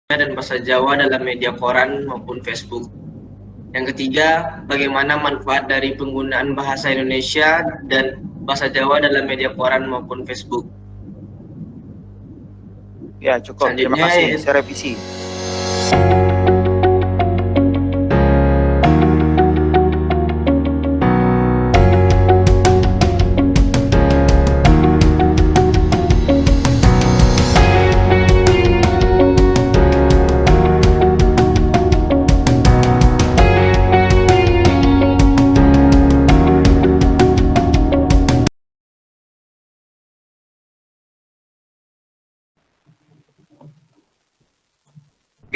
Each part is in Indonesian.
dan bahasa Jawa dalam media koran maupun Facebook. Yang ketiga, bagaimana manfaat dari penggunaan bahasa Indonesia dan bahasa Jawa dalam media koran maupun Facebook. Ya, cukup. Terima kasih. Saya revisi.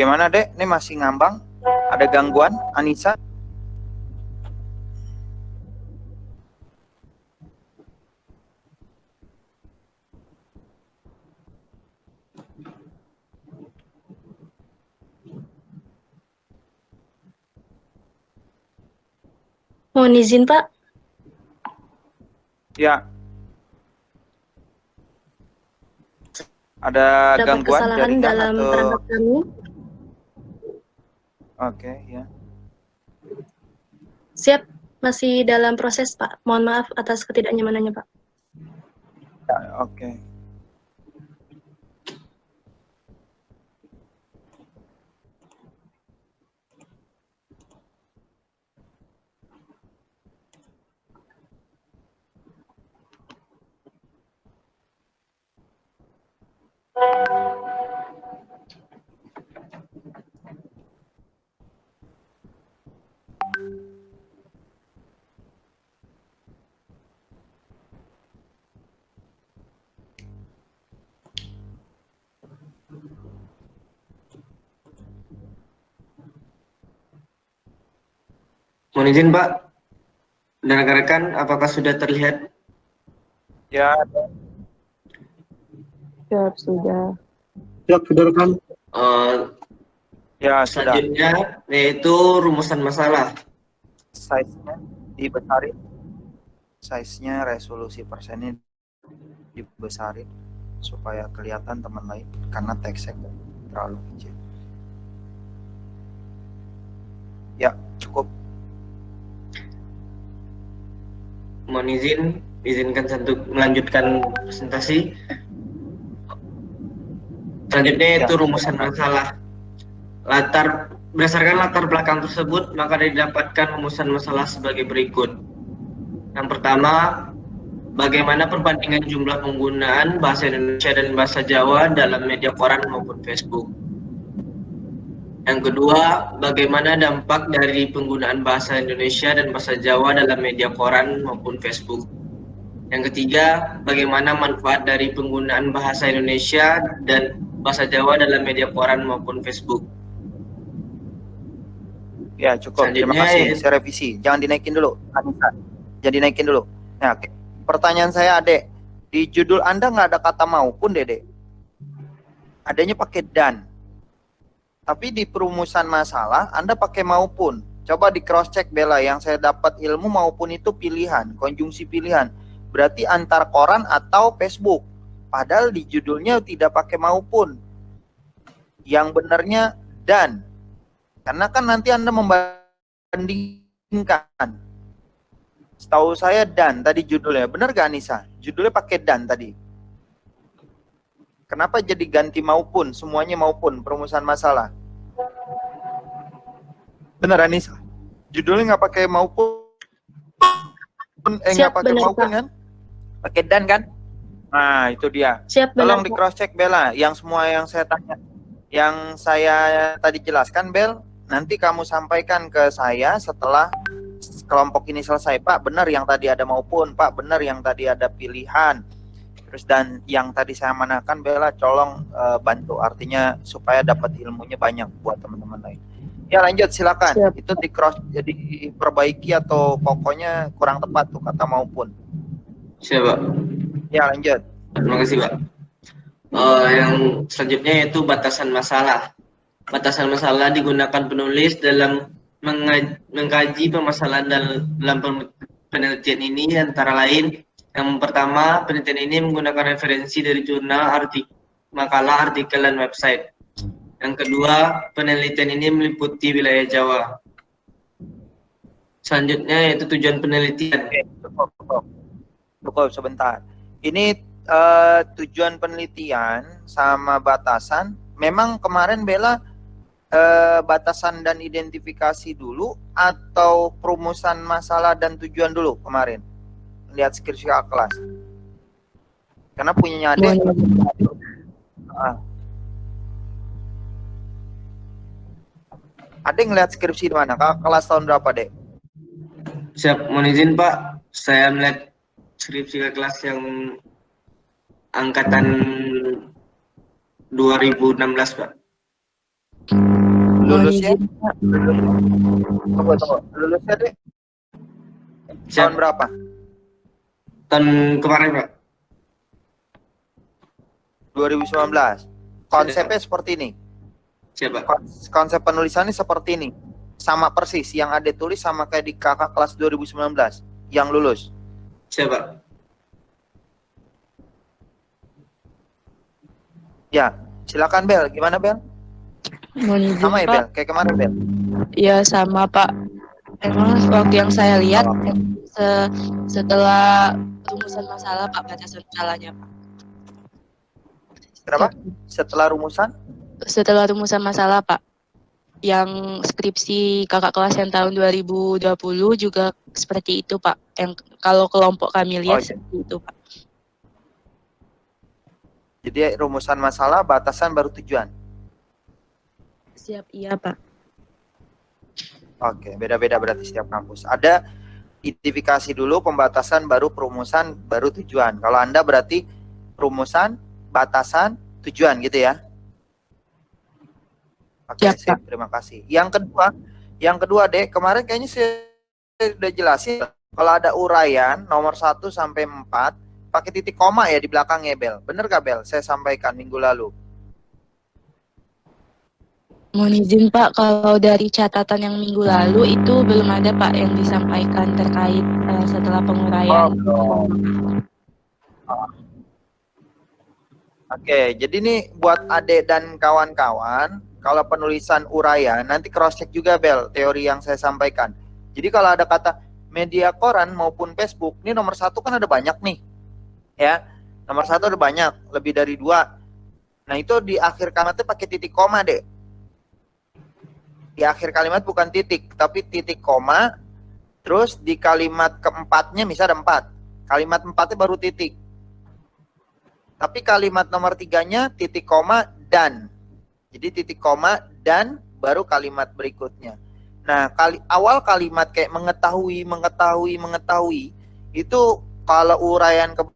Gimana, Dek? Ini masih ngambang? Ada gangguan, Anissa? Mohon izin, Pak. Ya. Ada Dapat gangguan kesalahan jaringan dalam atau? perangkat kami. Oke, ya. Siap, masih dalam proses, Pak. Mohon maaf atas ketidaknyamanannya, Pak. Ya, oke. Mohon izin, Pak. Dan rekan-rekan, apakah sudah terlihat? Ya. Siap, sudah. Siap, sudah rekan. Ya, sudah. Selanjutnya, yaitu rumusan masalah. Size-nya dibesarin. Size-nya, resolusi persennya dibesarin supaya kelihatan teman lain karena teksnya terlalu kecil. Ya, cukup. Mohon izin, izinkan untuk melanjutkan presentasi. Selanjutnya yaitu rumusan masalah. Berdasarkan latar belakang tersebut, maka didapatkan rumusan masalah sebagai berikut. Yang pertama, bagaimana perbandingan jumlah penggunaan bahasa Indonesia dan bahasa Jawa dalam media koran maupun Facebook. Yang kedua, bagaimana dampak dari penggunaan bahasa Indonesia dan bahasa Jawa dalam media koran maupun Facebook. Yang ketiga, bagaimana manfaat dari penggunaan bahasa Indonesia dan bahasa Jawa dalam media koran maupun Facebook. Ya, cukup. Terima kasih. Saya revisi. Jangan dinaikin dulu, Anissa. Jangan dinaikin dulu. Nah, pertanyaan saya, Adek. Di judul Anda nggak ada kata maupun, Dede. Adanya pakai dan. Tapi di perumusan masalah, Anda pakai maupun. Coba di cross check, Bella. Yang saya dapat ilmu maupun itu pilihan, konjungsi pilihan. Berarti antar koran atau Facebook. Padahal di judulnya tidak pakai maupun. Yang benarnya dan. Karena kan nanti Anda membandingkan. Setahu saya dan tadi judulnya. Benar gak, Anissa? Judulnya pakai dan tadi. Kenapa jadi ganti maupun? Semuanya maupun, perumusan masalah. Benar, Anissa? Judulnya nggak pakai maupun. Nggak pakai maupun, Pak. Kan? Pakai dan kan? Nah, itu dia. Siap, tolong benar, di cross check, Bella. Yang semua yang saya tanya, yang saya tadi jelaskan, Bel, nanti kamu sampaikan ke saya setelah kelompok ini selesai. Pak, benar yang tadi ada maupun. Pak, benar yang tadi ada pilihan. Terus dan yang tadi saya manakan, Bella, tolong bantu. Artinya supaya dapat ilmunya banyak buat teman-teman lain. Ya, lanjut, silakan. Siap. Itu di cross, jadi diperbaiki atau pokoknya kurang tepat tuh kata maupun. Siap, Pak. Ya, lanjut. Terima kasih, Pak. Yang selanjutnya yaitu batasan masalah. Batasan masalah digunakan penulis dalam mengkaji permasalahan dalam penelitian ini, antara lain yang pertama, penelitian ini menggunakan referensi dari jurnal, makalah, artikel, dan website. Yang kedua, penelitian ini meliputi wilayah Jawa. Selanjutnya yaitu tujuan penelitian. Cukup sebentar. Ini tujuan penelitian sama batasan. Memang kemarin Bella batasan dan identifikasi dulu atau perumusan masalah dan tujuan dulu kemarin? Lihat skripsi kakak kelas. Karena punyanya Ade. Ade ngeliat skripsi di mana? Kakak kelas tahun berapa, Dek? Siap, mohon izin Pak. Saya melihat skripsi ke kelas yang angkatan 2016, Pak. Lulusnya? Tunggu. Lulusnya, Dek? Tahun berapa? Tahun kemarin, Pak. 2019. Konsepnya seperti ini. Siap, Pak. Konsep penulisannya seperti ini. Sama persis yang Ade tulis sama kayak di kakak kelas 2019 yang lulus. Siap, Pak. Ya, silakan Bel. Gimana Bel? Sama ya Bel, kayak kemarin Bel. Ya sama Pak. Emang waktu yang saya lihat setelah rumusan masalah Pak, batasan masalahnya Pak. Kenapa? Setelah rumusan? Setelah rumusan masalah Pak. Yang skripsi kakak kelas yang tahun 2020 juga seperti itu Pak. Yang kalau kelompok kami lihat seperti itu Pak. Jadi rumusan masalah, batasan baru tujuan. Siap, iya Pak. Oke, beda-beda berarti setiap kampus. Ada identifikasi dulu, pembatasan, baru perumusan, baru tujuan. Kalau Anda berarti perumusan, batasan, tujuan gitu ya? Oke, Ya, sip, terima kasih. Yang kedua Dek, kemarin kayaknya saya sudah jelasin kalau ada uraian nomor 1 sampai 4 pakai titik koma ya di belakangnya Bel. Bener gak Bel? Saya sampaikan minggu lalu. Mohon izin Pak, kalau dari catatan yang minggu lalu itu belum ada Pak yang disampaikan terkait setelah penguraian. Oke, jadi nih buat Ade dan kawan-kawan, kalau penulisan uraian nanti cross check juga Bel teori yang saya sampaikan. Jadi kalau ada kata media koran maupun Facebook, ini nomor 1 kan ada banyak nih, ya. Nomor 1 ada banyak, lebih dari 2. Nah itu di akhir kalimatnya pakai titik koma deh. Di akhir kalimat bukan titik, tapi titik koma. Terus di kalimat keempatnya misal ada 4. Kalimat 4-nya baru titik. Tapi kalimat nomor 3-nya titik koma dan. Jadi titik koma dan baru kalimat berikutnya. Nah, awal kalimat kayak mengetahui itu kalau uraian ke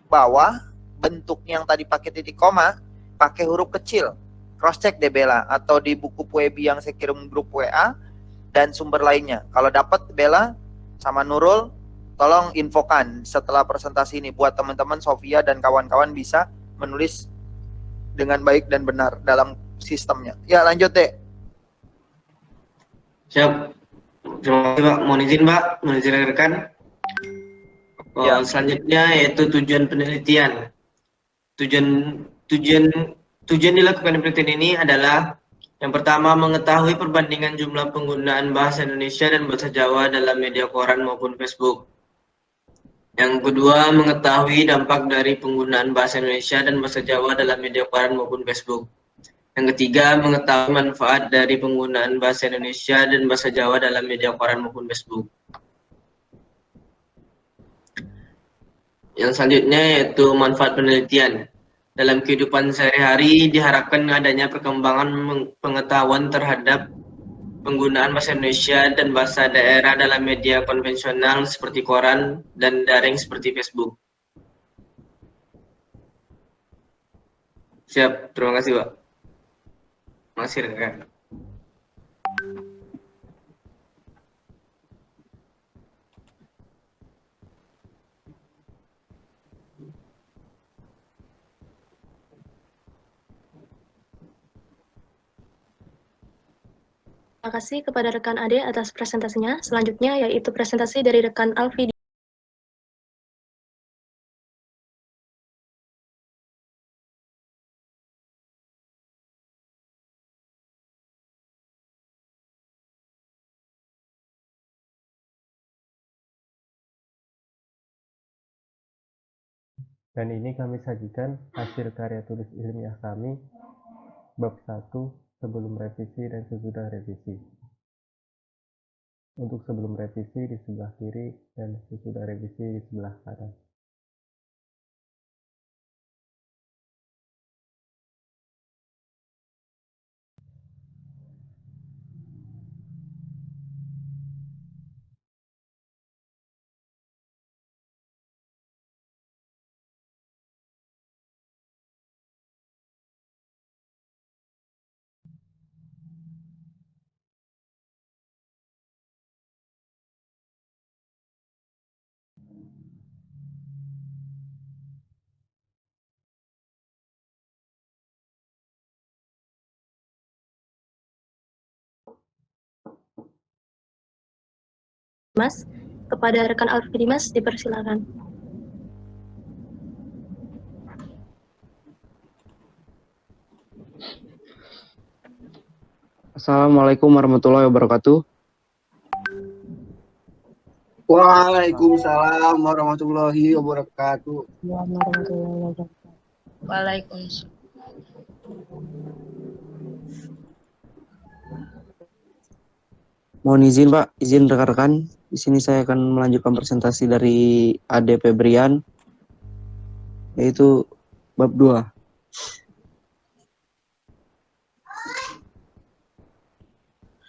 bawah bentuk yang tadi pakai titik koma pakai huruf kecil. Cross check deh Bella atau di buku Puebi yang saya kirim grup WA dan sumber lainnya. Kalau dapat Bella sama Nurul tolong infokan setelah presentasi ini buat teman-teman Sofia dan kawan-kawan bisa menulis dengan baik dan benar dalam sistemnya. Ya lanjut deh. Siap. Terima kasih Pak. Mohon izin Pak, mohon izin rekan. Ya. Selanjutnya yaitu tujuan penelitian. Tujuan dilakukan penelitian ini adalah yang pertama mengetahui perbandingan jumlah penggunaan bahasa Indonesia dan bahasa Jawa dalam media koran maupun Facebook. Yang kedua, mengetahui dampak dari penggunaan bahasa Indonesia dan bahasa Jawa dalam media koran maupun Facebook. Yang ketiga, mengetahui manfaat dari penggunaan bahasa Indonesia dan bahasa Jawa dalam media koran maupun Facebook. Yang selanjutnya yaitu manfaat penelitian. Dalam kehidupan sehari-hari diharapkan adanya perkembangan pengetahuan terhadap penggunaan bahasa Indonesia dan bahasa daerah dalam media konvensional seperti koran dan daring seperti Facebook. Siap, terima kasih Pak. Terima kasih rekan. Terima kasih kepada rekan Ade atas presentasinya. Selanjutnya yaitu presentasi dari rekan Alfi. Dan ini kami sajikan hasil karya tulis ilmiah kami bab 1 sebelum revisi dan sesudah revisi. Untuk sebelum revisi di sebelah kiri dan sesudah revisi di sebelah kanan. Mas, kepada rekan Alfi Dimas dipersilakan. Assalamualaikum warahmatullahi wabarakatuh. Waalaikumsalam warahmatullahi wabarakatuh. Waalaikumsalam. Mohon izin Pak, izin rekan-rekan. Di sini saya akan melanjutkan presentasi dari Ade Febrian, yaitu bab 2.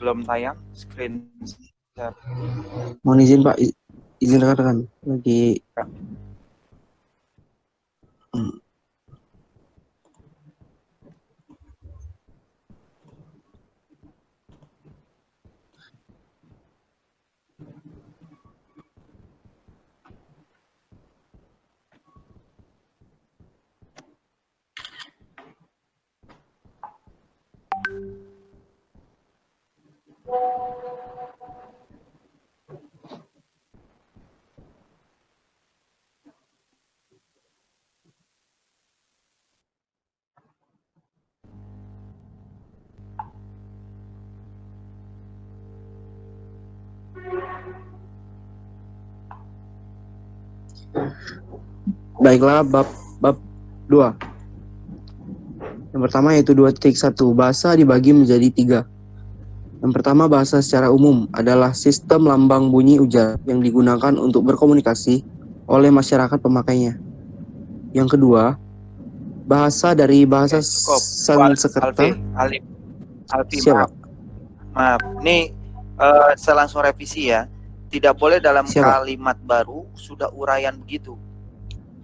Belum tayang screen. Mohon izin Pak, izin rekan-rekan. Lagi baiklah, bab 2. Yang pertama yaitu 2.1. Bahasa dibagi menjadi 3. Yang pertama, bahasa secara umum adalah sistem lambang bunyi ujar yang digunakan untuk berkomunikasi oleh masyarakat pemakainya. Yang kedua, bahasa dari bahasa Sanskerta. Alfi, maaf. Ini saya langsung revisi ya. Tidak boleh dalam kalimat baru sudah uraian begitu.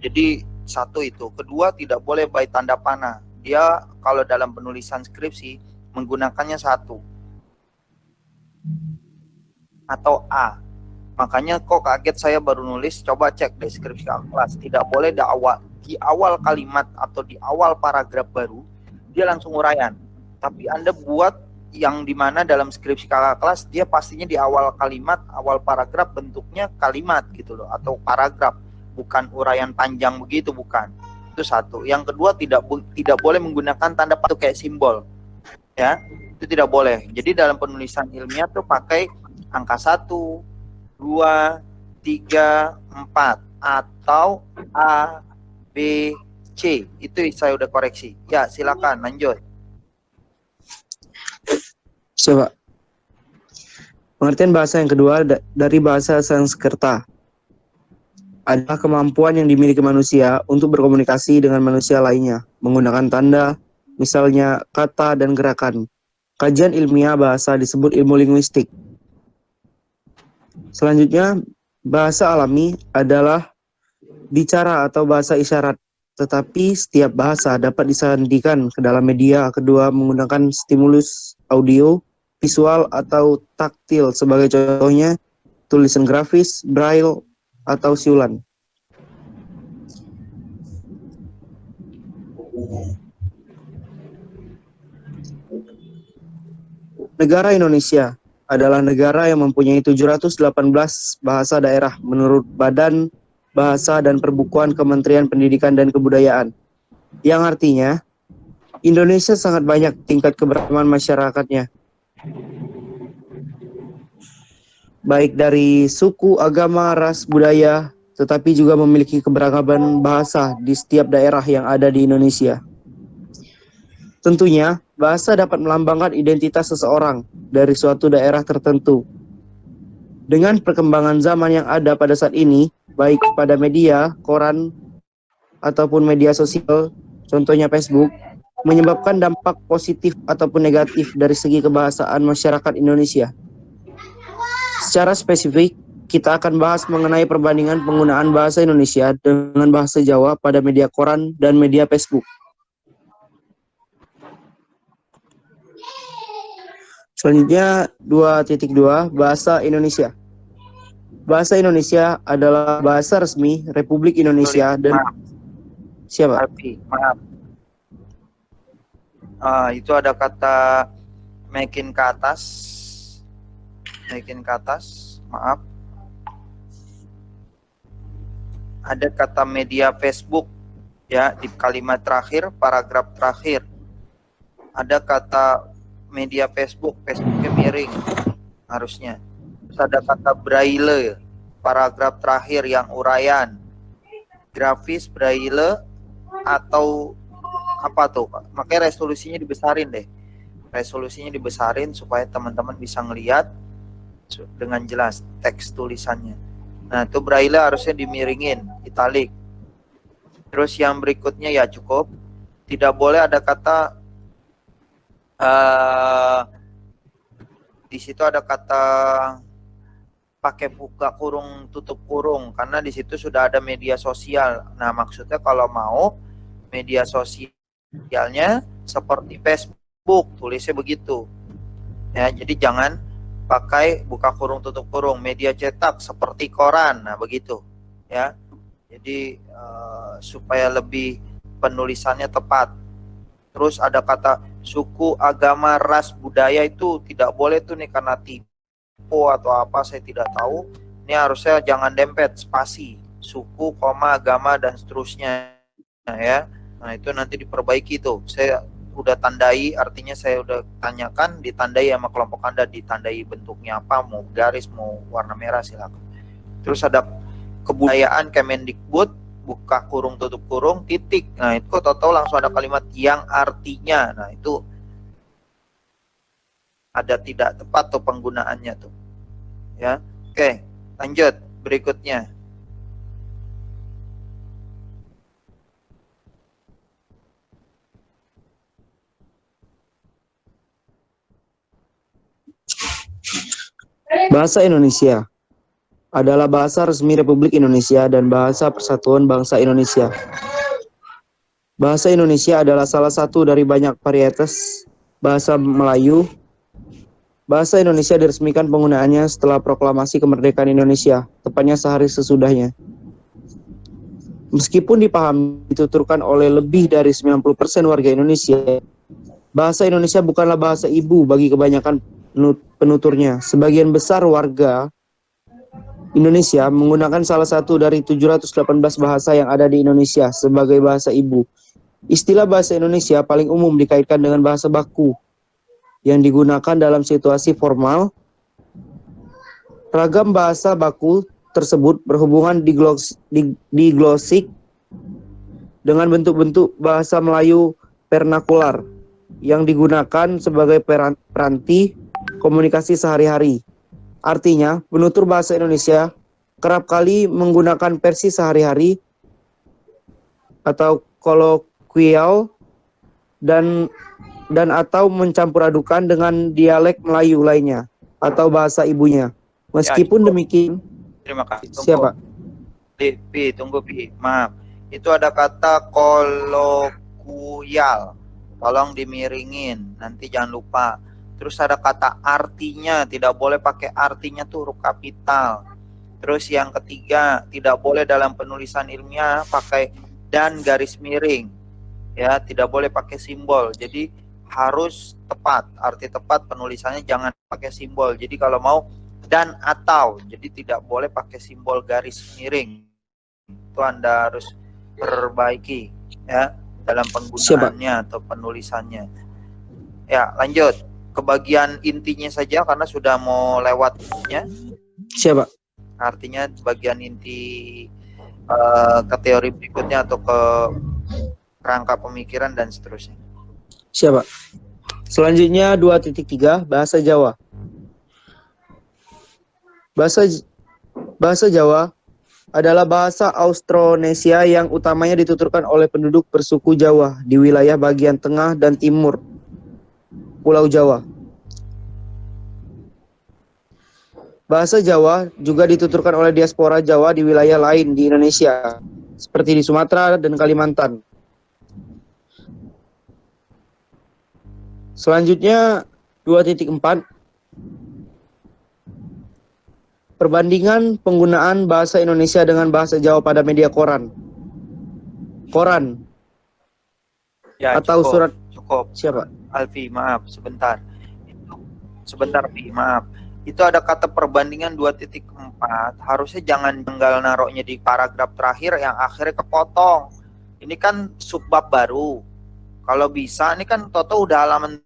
Jadi satu itu. Kedua, tidak boleh by tanda panah. Dia kalau dalam penulisan skripsi menggunakannya satu atau A. Makanya kok kaget saya baru nulis, coba cek deskripsi kelas. Tidak boleh di awal kalimat atau di awal paragraf baru dia langsung uraian. Tapi Anda buat yang dimana dalam skripsi kakak kelas dia pastinya di awal kalimat, awal paragraf bentuknya kalimat gitu loh, atau paragraf, bukan uraian panjang begitu, bukan. Itu satu. Yang kedua, tidak boleh menggunakan tanda patu kayak simbol, ya, itu tidak boleh. Jadi dalam penulisan ilmiah tuh pakai angka 1, 2, 3, 4 atau A, B, C. Itu saya udah koreksi. Ya, silakan lanjut. Coba. Pengertian bahasa yang kedua dari bahasa Sanskerta adalah kemampuan yang dimiliki manusia untuk berkomunikasi dengan manusia lainnya menggunakan tanda, misalnya kata dan gerakan. Kajian ilmiah bahasa disebut ilmu linguistik. Selanjutnya, bahasa alami adalah bicara atau bahasa isyarat. Tetapi setiap bahasa dapat disandikan ke dalam media kedua menggunakan stimulus audio, visual atau taktil, sebagai contohnya tulisan grafis, braille, atau siulan. Negara Indonesia adalah negara yang mempunyai 718 bahasa daerah menurut Badan Bahasa dan Perbukuan Kementerian Pendidikan dan Kebudayaan, yang artinya Indonesia sangat banyak tingkat keberagaman masyarakatnya, baik dari suku, agama, ras, budaya, tetapi juga memiliki keberagaman bahasa di setiap daerah yang ada di Indonesia. Tentunya, bahasa dapat melambangkan identitas seseorang dari suatu daerah tertentu. Dengan perkembangan zaman yang ada pada saat ini, baik pada media, koran, ataupun media sosial, contohnya Facebook, menyebabkan dampak positif ataupun negatif dari segi kebahasaan masyarakat Indonesia. Secara spesifik, kita akan bahas mengenai perbandingan penggunaan bahasa Indonesia dengan bahasa Jawa pada media koran dan media Facebook. Selanjutnya 2.2 Bahasa Indonesia. Bahasa Indonesia adalah bahasa resmi Republik Indonesia dan siapa? Maaf. Itu ada kata makin ke atas, maaf. Ada kata media Facebook ya di kalimat terakhir, paragraf terakhir. Ada kata media Facebooknya miring harusnya. Terus ada kata braille, paragraf terakhir yang uraian. Grafis braille atau apa tuh, Pak? Makanya resolusinya dibesarin deh. Resolusinya dibesarin supaya teman-teman bisa ngelihat dengan jelas teks tulisannya. Nah, itu braille harusnya dimiringin, italik. Terus yang berikutnya ya cukup. Tidak boleh ada kata di situ ada kata pakai buka kurung tutup kurung karena di situ sudah ada media sosial. Nah, maksudnya kalau mau media sosialnya seperti Facebook, tulisnya begitu. Ya, jadi jangan pakai buka kurung tutup kurung. Media cetak seperti koran. Nah, begitu. Ya. Jadi supaya lebih penulisannya tepat. Terus ada kata suku, agama, ras, budaya itu tidak boleh tuh nih karena typo atau apa saya tidak tahu. Ini harusnya jangan dempet spasi, suku, koma, agama dan seterusnya. Nah, ya. Nah, itu nanti diperbaiki tuh. Saya udah tandai, artinya saya udah tanyakan, ditandai sama kelompok Anda, ditandai bentuknya apa, mau garis, mau warna merah silakan. Terus ada kebudayaan Kemendikbud, buka kurung tutup kurung titik. Nah, itu tahu-tahu langsung ada kalimat yang artinya. Nah, itu ada tidak tepat tuh penggunaannya tuh. Ya. Oke, lanjut berikutnya. Bahasa Indonesia adalah bahasa resmi Republik Indonesia dan bahasa Persatuan Bangsa Indonesia. Bahasa Indonesia adalah salah satu dari banyak varietas bahasa Melayu. Bahasa Indonesia diresmikan penggunaannya setelah proklamasi kemerdekaan Indonesia, tepatnya sehari sesudahnya. Meskipun dipahami dituturkan oleh lebih dari 90% warga Indonesia, bahasa Indonesia bukanlah bahasa ibu bagi kebanyakan penuturnya. Sebagian besar warga Indonesia menggunakan salah satu dari 718 bahasa yang ada di Indonesia sebagai bahasa ibu. Istilah bahasa Indonesia paling umum dikaitkan dengan bahasa baku yang digunakan dalam situasi formal. Ragam bahasa baku tersebut berhubungan diglosik dengan bentuk-bentuk bahasa Melayu vernakular yang digunakan sebagai peranti komunikasi sehari-hari. Artinya, penutur bahasa Indonesia kerap kali menggunakan versi sehari-hari atau kolokwial dan atau mencampur adukan dengan dialek Melayu lainnya atau bahasa ibunya. Meskipun demikian, terima kasih. Tunggu. Siapa? Tunggu, maaf. Itu ada kata kolokwial. Tolong dimiringin, nanti jangan lupa. Terus ada kata artinya, tidak boleh pakai artinya tuh huruf kapital. Terus yang ketiga, tidak boleh dalam penulisan ilmiah pakai dan garis miring. Ya, tidak boleh pakai simbol. Jadi harus tepat, arti tepat penulisannya jangan pakai simbol. Jadi kalau mau dan atau, jadi tidak boleh pakai simbol garis miring. Itu Anda harus perbaiki ya dalam penggunaannya atau penulisannya. Ya, lanjut. Ke bagian intinya saja karena sudah mau lewatnya. Siapa? Artinya bagian inti ke teori berikutnya atau ke kerangka pemikiran dan seterusnya. Siapa? Selanjutnya 2.3 bahasa Jawa. Bahasa Jawa adalah bahasa Austronesia yang utamanya dituturkan oleh penduduk bersuku Jawa di wilayah bagian tengah dan timur Pulau Jawa. Bahasa Jawa juga dituturkan oleh diaspora Jawa di wilayah lain di Indonesia, seperti di Sumatera dan Kalimantan. Selanjutnya 2.4 perbandingan penggunaan bahasa Indonesia dengan bahasa Jawa pada media koran. Koran Ya, atau surat cukup. siapa? Alfi, maaf, sebentar. Sebentar, Pi, maaf. Itu ada kata perbandingan 2.4, harusnya jangan tinggal naruhnya di paragraf terakhir yang akhirnya kepotong. Ini kan subbab baru. Kalau bisa, ini kan Toto udah halaman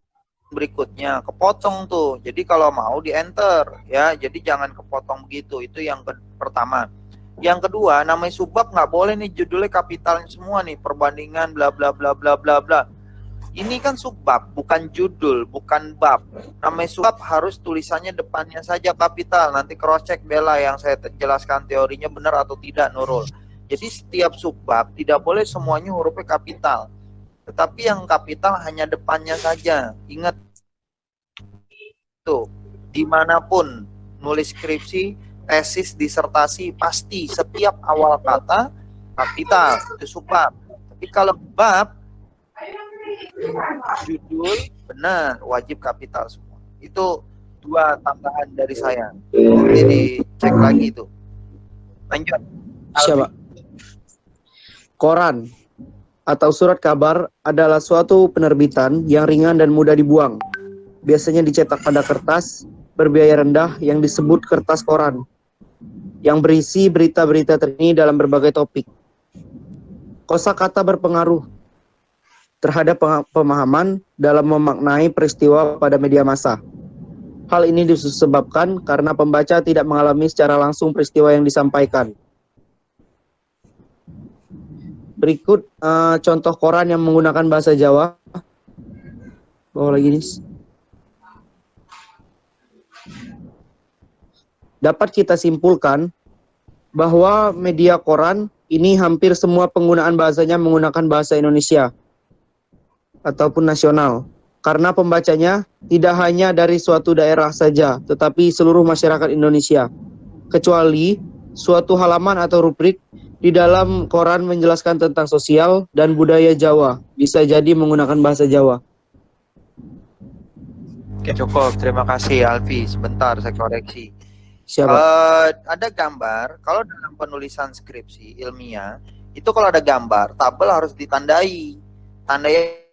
berikutnya, kepotong tuh. Jadi kalau mau di enter ya, jadi jangan kepotong begitu. Itu yang pertama. Yang kedua, namanya subbab nggak boleh nih judulnya kapitalnya semua nih, perbandingan bla bla bla bla bla bla. Ini kan subbab, bukan judul, bukan bab. Namanya subbab harus tulisannya depannya saja kapital. Nanti cross check Bella yang saya jelaskan teorinya benar atau tidak, Nurul. Jadi setiap subbab tidak boleh semuanya hurufnya kapital. Tetapi yang kapital hanya depannya saja. Ingat tuh, dimanapun nulis skripsi, tesis, disertasi, pasti setiap awal kata kapital, itu subbab. Tapi kalau bab, judul benar wajib kapital semua. Itu dua tambahan dari saya. Nanti dicek lagi itu. Lanjut. Siapa? Koran atau surat kabar adalah suatu penerbitan yang ringan dan mudah dibuang. Biasanya dicetak pada kertas berbiaya rendah yang disebut kertas koran, yang berisi berita-berita terkini dalam berbagai topik. Kosakata berpengaruh terhadap pemahaman dalam memaknai peristiwa pada media massa. Hal ini disebabkan karena pembaca tidak mengalami secara langsung peristiwa yang disampaikan. Berikut contoh koran yang menggunakan bahasa Jawa. Bawa lagi nih. Dapat kita simpulkan bahwa media koran ini hampir semua penggunaan bahasanya menggunakan bahasa Indonesia ataupun nasional, karena pembacanya tidak hanya dari suatu daerah saja, tetapi seluruh masyarakat Indonesia, kecuali suatu halaman atau rubrik di dalam koran menjelaskan tentang sosial dan budaya Jawa, bisa jadi menggunakan bahasa Jawa. Oke, cukup. Terima kasih, Alfi. Sebentar, saya koreksi. Siapa? Ada gambar, kalau dalam penulisan skripsi ilmiah, itu kalau ada gambar, tabel harus ditandai. Tandai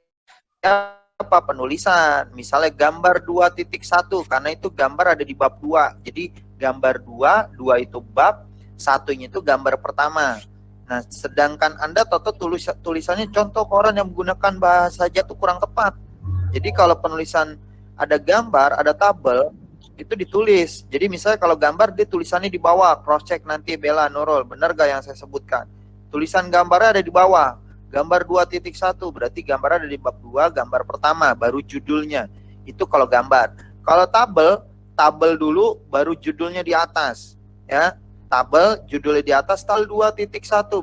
apa? Penulisan. Misalnya gambar 2.1, karena itu gambar ada di bab 2. Jadi gambar 2 itu bab, satunya itu gambar pertama. Nah, sedangkan Anda Toto tulisannya contoh koran yang menggunakan bahasa Jawa itu kurang tepat. Jadi kalau penulisan ada gambar, ada tabel, itu ditulis. Jadi misalnya kalau gambar, dia tulisannya di bawah, cross check nanti Bella, Nurul, benar gak yang saya sebutkan? Tulisan gambarnya ada di bawah. Gambar 2.1 berarti gambar ada di bab 2, gambar pertama, baru judulnya. Itu kalau gambar. Kalau tabel dulu, baru judulnya di atas. Ya, tabel, judulnya di atas, tabel 2.1,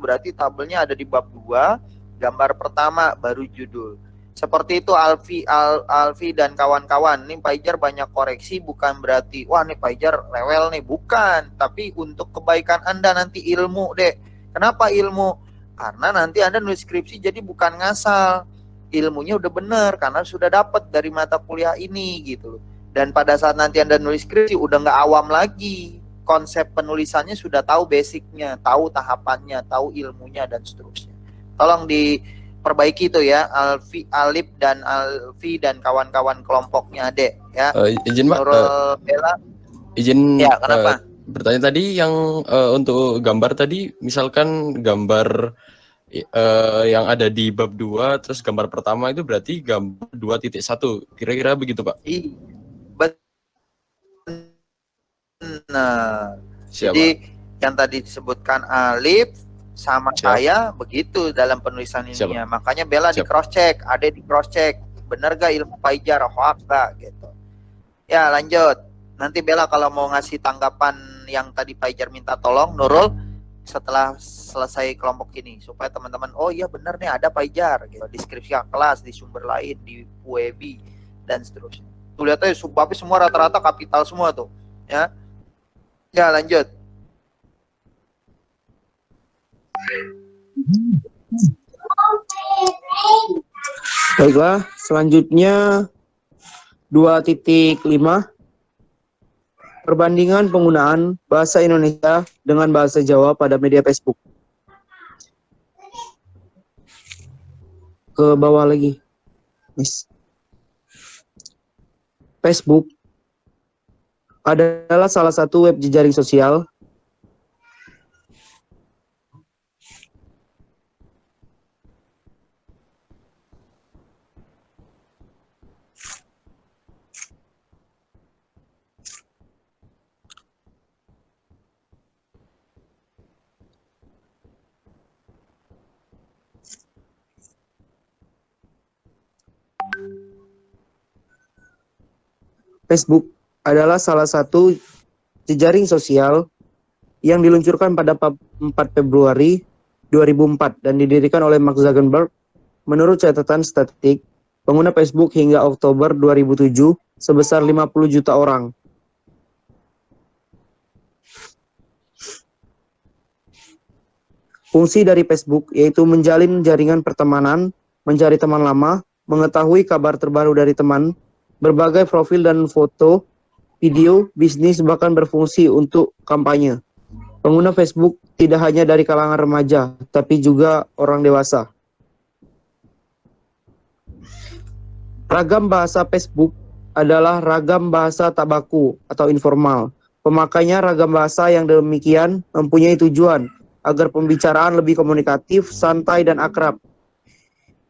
berarti tabelnya ada di bab 2, gambar pertama, baru judul. Seperti itu Alfi dan kawan-kawan. Nih Pak Ijar banyak koreksi, bukan berarti, wah nih Pak Ijar rewel nih. Bukan, tapi untuk kebaikan Anda nanti ilmu deh. Kenapa ilmu? Karena nanti Anda nulis skripsi jadi bukan ngasal. Ilmunya udah bener karena sudah dapat dari mata kuliah ini gitu. Dan pada saat nanti Anda nulis skripsi udah nggak awam lagi. Konsep penulisannya sudah tahu basicnya, tahu tahapannya, tahu ilmunya dan seterusnya. Tolong diperbaiki itu ya, Alif dan Alfi dan kawan-kawan kelompoknya Ade ya. Izin Pak, Bella. Izin Ya, kenapa? bertanya tadi yang untuk gambar tadi, misalkan gambar yang ada di bab 2, terus gambar pertama itu berarti gambar 2.1, kira-kira begitu Pak? Nah, Siapa? jadi yang tadi disebutkan Alif, sama Siap. saya begitu dalam penulisan Siap. ilmiah. Makanya Bella di Siap. cross check, Ade di cross check, bener gak ilmu Paijar, hoax gak gitu. Ya lanjut. Nanti Bella kalau mau ngasih tanggapan yang tadi Paijar minta tolong, Nurul, setelah selesai kelompok ini supaya teman-teman oh iya bener nih ada Paijar gitu. Di skripsi kelas, di sumber lain, di UEB dan seterusnya. Tuh lihat aja subbabnya semua rata-rata kapital semua tuh, ya. Ya lanjut. Baiklah, selanjutnya 2.5 perbandingan penggunaan bahasa Indonesia dengan bahasa Jawa pada media Facebook. Ke bawah lagi. Yes. Facebook adalah salah satu web jejaring sosial Facebook adalah salah satu jejaring sosial yang diluncurkan pada 4 Februari 2004 dan didirikan oleh Mark Zuckerberg. Menurut catatan statistik, pengguna Facebook hingga Oktober 2007 sebesar 50 juta orang. Fungsi dari Facebook yaitu menjalin jaringan pertemanan, mencari teman lama, mengetahui kabar terbaru dari teman, berbagai profil dan foto, video, bisnis, bahkan berfungsi untuk kampanye. Pengguna Facebook tidak hanya dari kalangan remaja, tapi juga orang dewasa. Ragam bahasa Facebook adalah ragam bahasa tak baku atau informal. Pemakainya ragam bahasa yang demikian mempunyai tujuan agar pembicaraan lebih komunikatif, santai, dan akrab.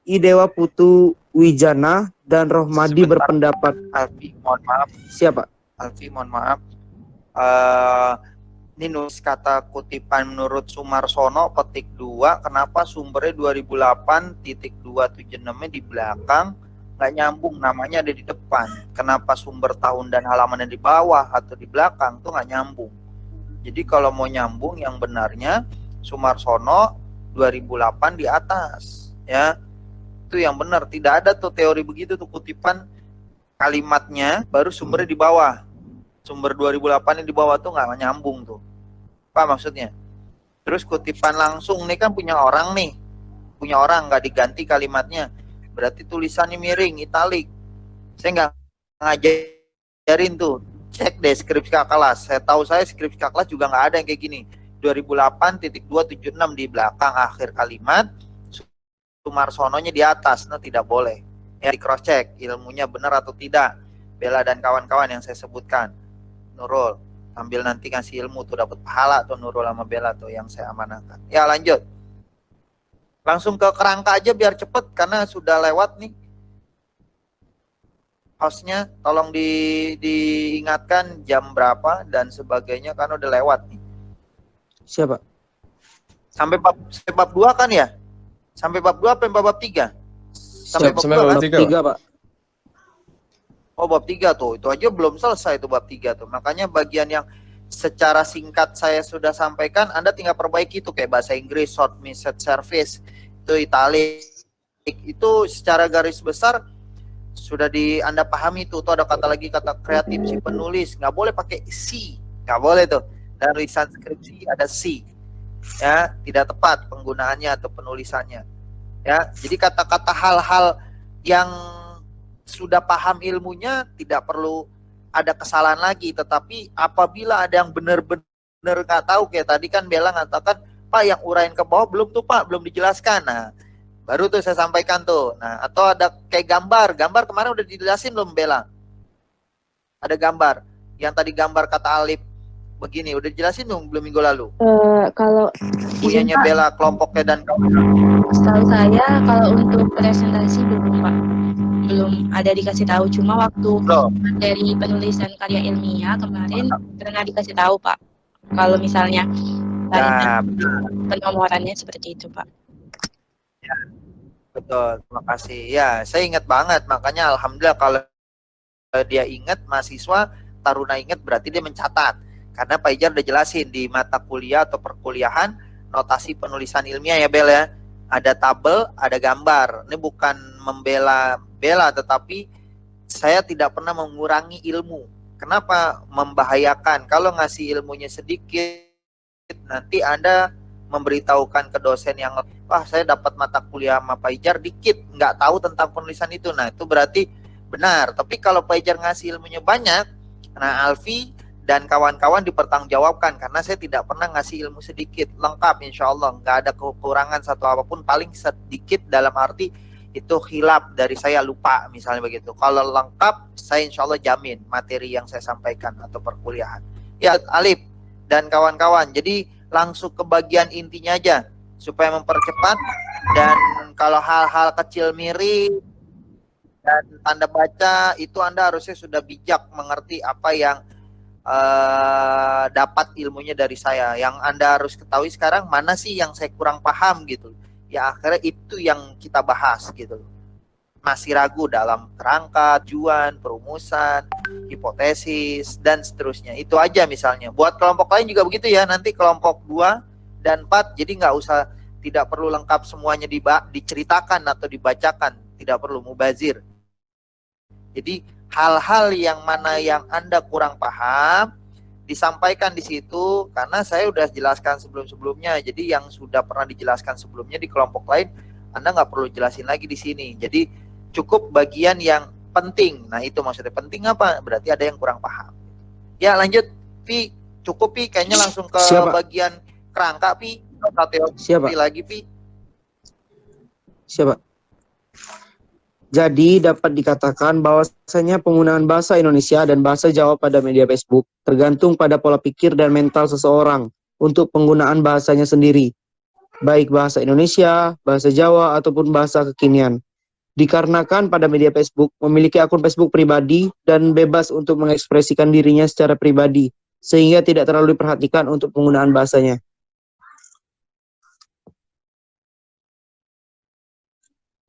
I Dewa Putu Wijana dan Rohmadi Sebentar. berpendapat. Alfi, mohon maaf. Siapa? Alfi, mohon maaf. Ini nulis kata kutipan menurut Sumarsono petik 2, kenapa sumbernya 2008.276-nya di belakang, nggak nyambung, namanya ada di depan. Kenapa sumber tahun dan halamannya di bawah atau di belakang, tuh nggak nyambung. Jadi kalau mau nyambung yang benarnya Sumarsono 2008 di atas, ya. Itu yang benar, tidak ada tuh teori begitu tuh kutipan kalimatnya baru sumbernya di bawah. Sumber 2008 yang di bawah tuh nggak nyambung tuh. Apa maksudnya? Terus kutipan langsung nih kan punya orang nih. Punya orang, nggak diganti kalimatnya. Berarti tulisannya miring, italik. Saya nggak ngajarin tuh. Cek deh skripsi kakak kelas. Saya tahu saya skripsi kakak kelas juga nggak ada yang kayak gini. 2008.276 di belakang akhir kalimat. Sumarsononya di atas, nah tidak boleh. Ya di cross check ilmunya benar atau tidak. Bella dan kawan-kawan yang saya sebutkan. Nurul, sambil nanti ngasih ilmu tuh dapat pahala tuh Nurul sama Bella tuh yang saya amanahkan. Ya lanjut. Langsung ke kerangka aja biar cepet karena sudah lewat nih. Hostnya tolong diingatkan jam berapa dan sebagainya kan udah lewat nih. Siapa? Sampai bab 2 kan ya? Sampai bab 2 apa bab 3? Sampai bab 2 kan? 3, Pak. Oh, bab 3 tuh. Itu aja belum selesai tuh bab 3 tuh. Makanya bagian yang secara singkat saya sudah sampaikan, Anda tinggal perbaiki tuh kayak bahasa Inggris, short message service, itu italic. Itu secara garis besar sudah Anda pahami tuh. Tuh ada kata lagi, kata kreatif si penulis. Nggak boleh pakai si. Nggak boleh tuh. Dari transkripsi ada si. Ya, tidak tepat penggunaannya atau penulisannya. Ya, jadi kata-kata hal-hal yang sudah paham ilmunya tidak perlu ada kesalahan lagi, tetapi apabila ada yang benar-benar nggak tahu kayak tadi kan Bella ngatakan, Pak yang uraian ke bawah belum tuh Pak, belum dijelaskan. Nah, baru tuh saya sampaikan tuh. Nah, atau ada kayak gambar kemarin udah dijelasin belum Bella? Ada gambar, yang tadi gambar kata alif begini, udah jelasin dong belum minggu lalu? Kalau Punyanya Bella, kelompoknya dan kawan. setahu saya kalau untuk presentasi belum Pak, belum ada dikasih tahu. Cuma waktu materi penulisan karya ilmiah kemarin pernah dikasih tahu Pak. Kalau misalnya Ya, penomorannya seperti itu, Pak. ya, betul. Terima kasih. Ya, saya ingat banget. Makanya alhamdulillah kalau dia ingat, mahasiswa taruna ingat berarti dia mencatat. Karena Pak Ijar udah jelasin di mata kuliah atau perkuliahan notasi penulisan ilmiah ya Bel ya. Ada tabel, ada gambar. Ini bukan membela tetapi saya tidak pernah mengurangi ilmu. Kenapa membahayakan? Kalau ngasih ilmunya sedikit, nanti Anda memberitahukan ke dosen yang, wah saya dapat mata kuliah sama Pak Ijar dikit, nggak tahu tentang penulisan itu. Nah itu berarti benar. Tapi kalau Pak Ijar ngasih ilmunya banyak, nah Alfi dan kawan-kawan dipertanggungjawabkan karena saya tidak pernah ngasih ilmu sedikit, lengkap insya Allah, nggak ada kekurangan satu apapun, paling sedikit dalam arti itu hilap dari saya lupa misalnya begitu. Kalau lengkap saya insya Allah jamin materi yang saya sampaikan atau perkuliahan. Ya Alif dan kawan-kawan, jadi langsung ke bagian intinya aja supaya mempercepat, dan kalau hal-hal kecil mirip dan tanda baca itu Anda harusnya sudah bijak mengerti apa yang dapat ilmunya dari saya. Yang Anda harus ketahui sekarang mana sih yang saya kurang paham gitu. Ya akhirnya itu yang kita bahas gitu. Masih ragu dalam kerangka, tujuan, perumusan, hipotesis dan seterusnya. Itu aja misalnya. Buat kelompok lain juga begitu ya. Nanti kelompok 2 dan 4 jadi nggak usah, tidak perlu lengkap semuanya diceritakan atau dibacakan. Tidak perlu mubazir. Jadi hal-hal yang mana yang Anda kurang paham disampaikan di situ, karena saya udah jelaskan sebelum-sebelumnya. Jadi yang sudah pernah dijelaskan sebelumnya di kelompok lain Anda nggak perlu jelasin lagi di sini. Jadi cukup bagian yang penting. Nah itu maksudnya penting apa? Berarti ada yang kurang paham. Ya lanjut Pi, cukup Pi, kayaknya langsung ke bagian kerangka Pi. Siapa lagi Pi? Siapa? Jadi dapat dikatakan bahwasanya penggunaan bahasa Indonesia dan bahasa Jawa pada media Facebook tergantung pada pola pikir dan mental seseorang untuk penggunaan bahasanya sendiri, baik bahasa Indonesia, bahasa Jawa, ataupun bahasa kekinian. Dikarenakan pada media Facebook memiliki akun Facebook pribadi dan bebas untuk mengekspresikan dirinya secara pribadi, sehingga tidak terlalu diperhatikan untuk penggunaan bahasanya.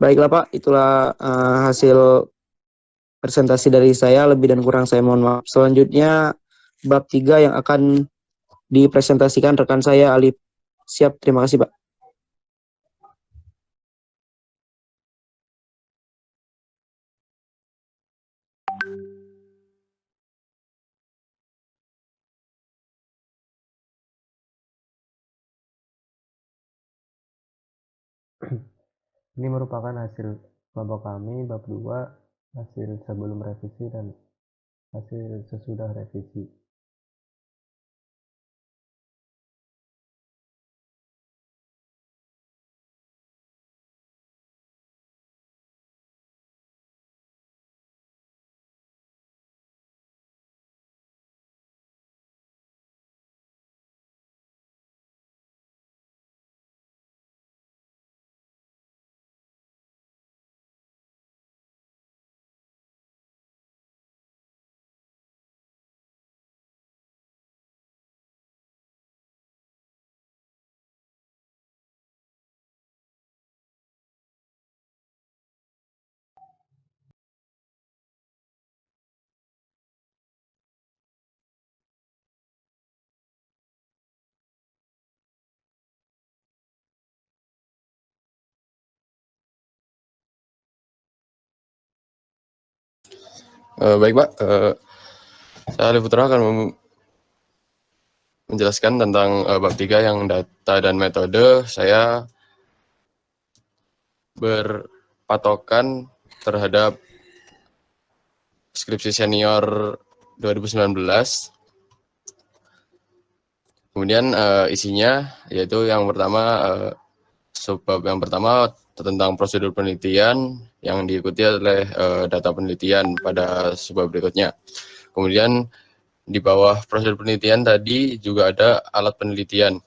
Baiklah Pak, itulah hasil presentasi dari saya, lebih dan kurang saya mohon maaf. Selanjutnya bab 3 yang akan dipresentasikan rekan saya Alif. Siap, terima kasih Pak. Ini merupakan hasil kelompok kami bab 2, hasil sebelum revisi dan hasil sesudah revisi. Baik Pak, saya Alif Putra akan menjelaskan tentang bab 3 yang data dan metode. Saya berpatokan terhadap skripsi senior 2019. Kemudian isinya yaitu yang pertama, subbab yang pertama tentang prosedur penelitian yang diikuti oleh data penelitian pada subbab berikutnya. Kemudian di bawah prosedur penelitian tadi juga ada alat penelitian.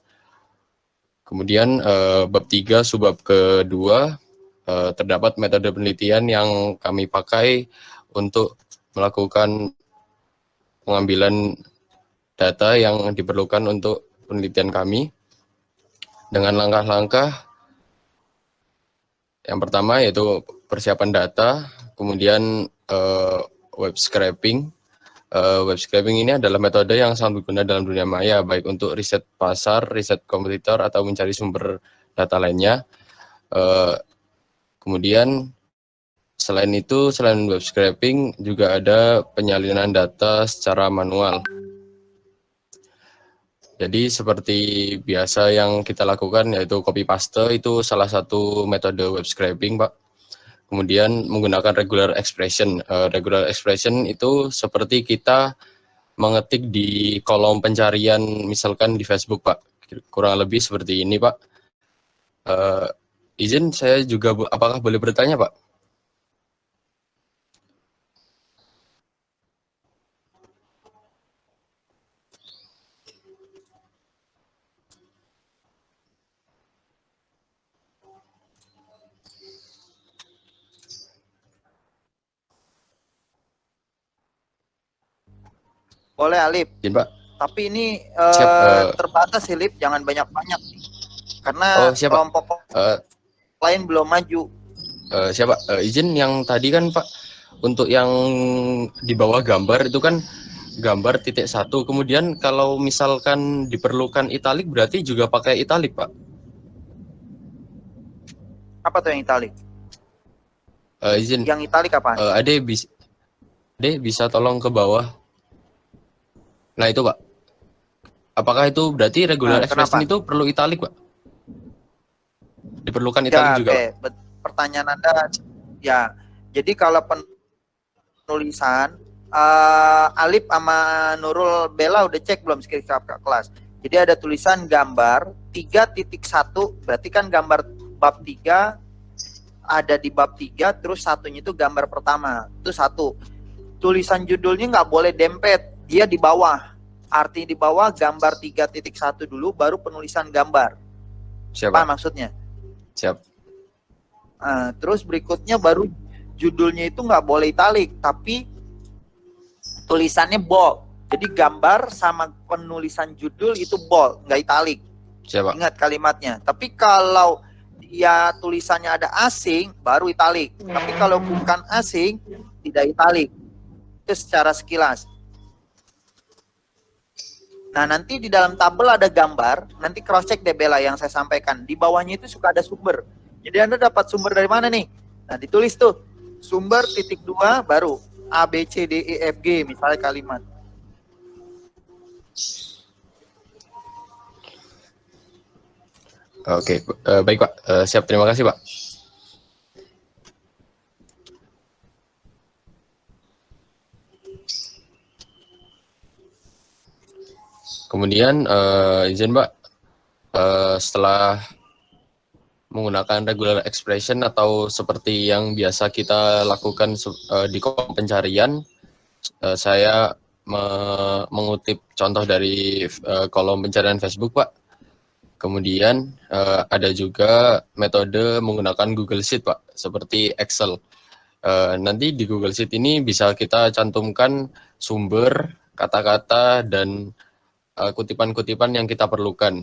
Kemudian bab 3 subbab kedua terdapat metode penelitian yang kami pakai untuk melakukan pengambilan data yang diperlukan untuk penelitian kami. dengan langkah-langkah yang pertama yaitu persiapan data, kemudian web scraping. Web scraping ini adalah metode yang sangat berguna dalam dunia maya, baik untuk riset pasar, riset kompetitor, atau mencari sumber data lainnya. Kemudian selain itu, selain web scraping, juga ada penyalinan data secara manual. Jadi seperti biasa yang kita lakukan yaitu copy paste, itu salah satu metode web scraping, Pak. Kemudian menggunakan regular expression. Regular expression itu seperti kita mengetik di kolom pencarian misalkan di Facebook, Pak. Kurang lebih seperti ini, Pak. Izin saya juga apakah boleh bertanya, Pak? Boleh Alip. Izin, Pak. Tapi ini Siap, terbatas sih, Lip. Jangan banyak-banyak nih. Karena siap, Pak. kelompok lain belum maju. Siapa? Izin yang tadi kan, Pak, untuk yang di bawah gambar itu kan gambar titik satu. Kemudian kalau misalkan diperlukan italik berarti juga pakai italik, Pak. Apa tuh yang italik? Izin. Yang italik apa? Ade bisa tolong ke bawah. Nah itu, Pak. Apakah itu berarti regular expression itu perlu italik, Pak? Diperlukan italik juga, Pak? Pertanyaan Anda, ya. Jadi kalau penulisan, Alip sama Nurul Bella udah cek belum skrip kelas? Jadi ada tulisan gambar 3.1, berarti kan gambar bab 3 ada di bab 3, terus satunya itu gambar pertama, itu satu. Tulisan judulnya nggak boleh dempet, dia di bawah. Artinya di bawah gambar 3.1 dulu, baru penulisan gambar. Siapa? Apa maksudnya? Siap. Terus berikutnya baru judulnya itu nggak boleh italik, tapi tulisannya bold. Jadi gambar sama penulisan judul itu bold, nggak italik. Siapa? Ingat kalimatnya. Tapi kalau dia tulisannya ada asing, baru italik. Tapi kalau bukan asing, tidak italik. Itu secara sekilas. Nah, nanti di dalam tabel ada gambar, nanti cross check deh Bella yang saya sampaikan. Di bawahnya itu suka ada sumber. Jadi Anda dapat sumber dari mana nih? Nah, ditulis tuh. Sumber titik 2 baru A, B, C, D, E, F, G, misalnya kalimat. Oke, baik Pak. Siap, terima kasih Pak. Kemudian izin Mbak, setelah menggunakan regular expression atau seperti yang biasa kita lakukan di kolom pencarian, saya mengutip contoh dari kolom pencarian Facebook Pak. Kemudian ada juga metode menggunakan Google Sheet Pak, seperti Excel. Nanti di Google Sheet ini bisa kita cantumkan sumber, kata-kata, dan kutipan-kutipan yang kita perlukan,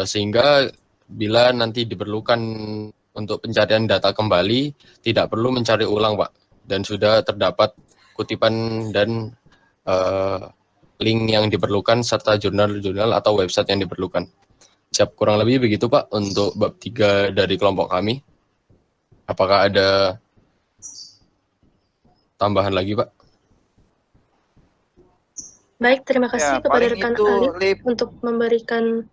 sehingga bila nanti diperlukan untuk pencarian data kembali tidak perlu mencari ulang Pak, dan sudah terdapat kutipan dan link yang diperlukan serta jurnal-jurnal atau website yang diperlukan. Siap, kurang lebih begitu Pak untuk bab 3 dari kelompok kami. Apakah ada tambahan lagi Pak? Baik, terima kasih kepada rekan Alip untuk memberikan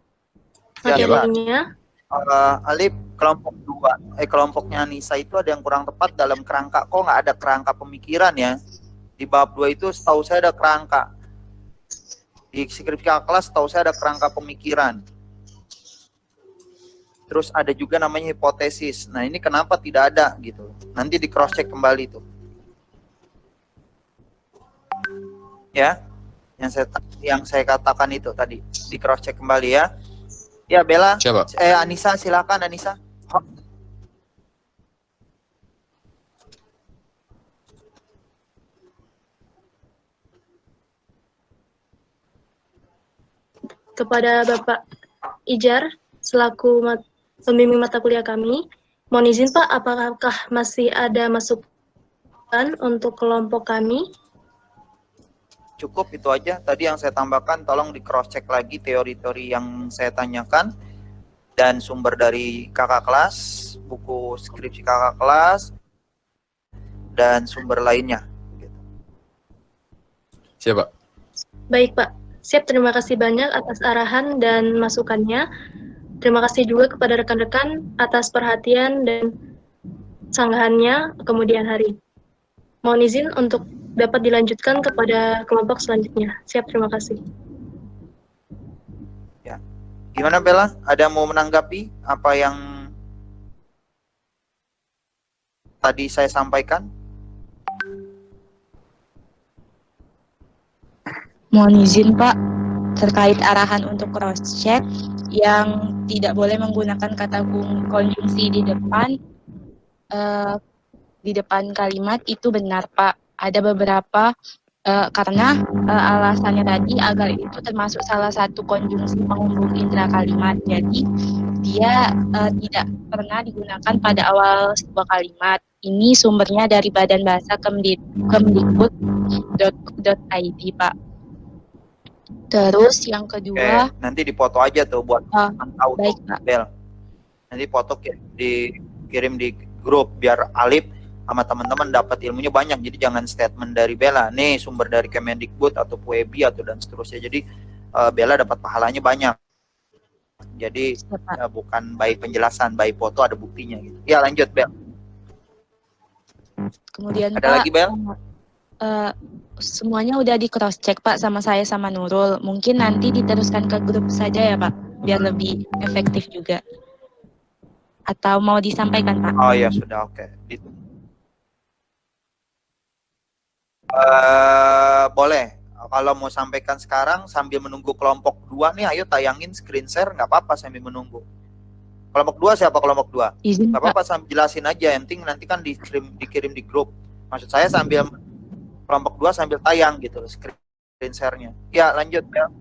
materinya. Alip, kelompok 2, kelompoknya Anissa itu ada yang kurang tepat dalam kerangka. Kok nggak ada kerangka pemikiran ya? Di bab 2 itu setahu saya ada kerangka. Di skripsi kelas setahu saya ada kerangka pemikiran. Terus ada juga namanya hipotesis. Nah ini kenapa tidak ada gitu? Nanti di cross check kembali tuh. Ya. Yang saya katakan itu tadi di cross check kembali ya. Ya Bella. Siapa? Anissa, silakan Anissa. Kepada Bapak Ijar selaku pembimbing mata kuliah kami. Mohon izin Pak, apakah masih ada masukan untuk kelompok kami? Cukup itu aja. Tadi yang saya tambahkan, tolong di cross check lagi teori-teori yang saya tanyakan dan sumber dari kakak kelas, buku skripsi kakak kelas, dan sumber lainnya. Siap, Pak. Baik Pak, siap, terima kasih banyak atas arahan dan masukannya. Terima kasih juga kepada rekan-rekan atas perhatian dan sanggahannya kemudian hari. Mohon izin untuk dapat dilanjutkan kepada kelompok selanjutnya. Siap, terima kasih. Ya. Gimana Bella? Ada mau menanggapi apa yang tadi saya sampaikan? Mohon izin Pak, terkait arahan untuk cross check yang tidak boleh menggunakan kata konjungsi di depan kalimat itu benar Pak. Ada beberapa karena alasannya tadi agar itu termasuk salah satu konjungsi penghubung indera kalimat. Jadi dia tidak pernah digunakan pada awal sebuah kalimat. Ini sumbernya dari Badan Bahasa Kemdikbud.go.id Pak. Terus yang kedua, nanti dipoto aja tuh buat tahu baik, tuh, Pak. Bel. Nanti foto dikirim di grup biar Alif sama teman-teman dapat ilmunya banyak. Jadi jangan statement dari Bella, nih sumber dari Kemendikbud atau PUEBI atau dan seterusnya. Jadi Bella dapat pahalanya banyak. Jadi bukan by penjelasan, by foto ada buktinya gitu. Ya lanjut Bel. Kemudian ada Pak, lagi Bel? Semuanya udah di cross check Pak sama saya sama Nurul. Mungkin nanti diteruskan ke grup saja ya Pak, biar lebih efektif juga. Atau mau disampaikan Pak? Oh ya sudah, oke. Boleh. Kalau mau sampaikan sekarang sambil menunggu kelompok 2 nih, ayo tayangin screen share, nggak apa-apa sambil menunggu. Kelompok 2 siapa kelompok 2? Nggak apa-apa, sambil jelasin aja, yang penting nanti kan dikirim di grup. Maksud saya sambil kelompok 2 sambil tayang gitu screen share-nya. Ya, lanjut Bel.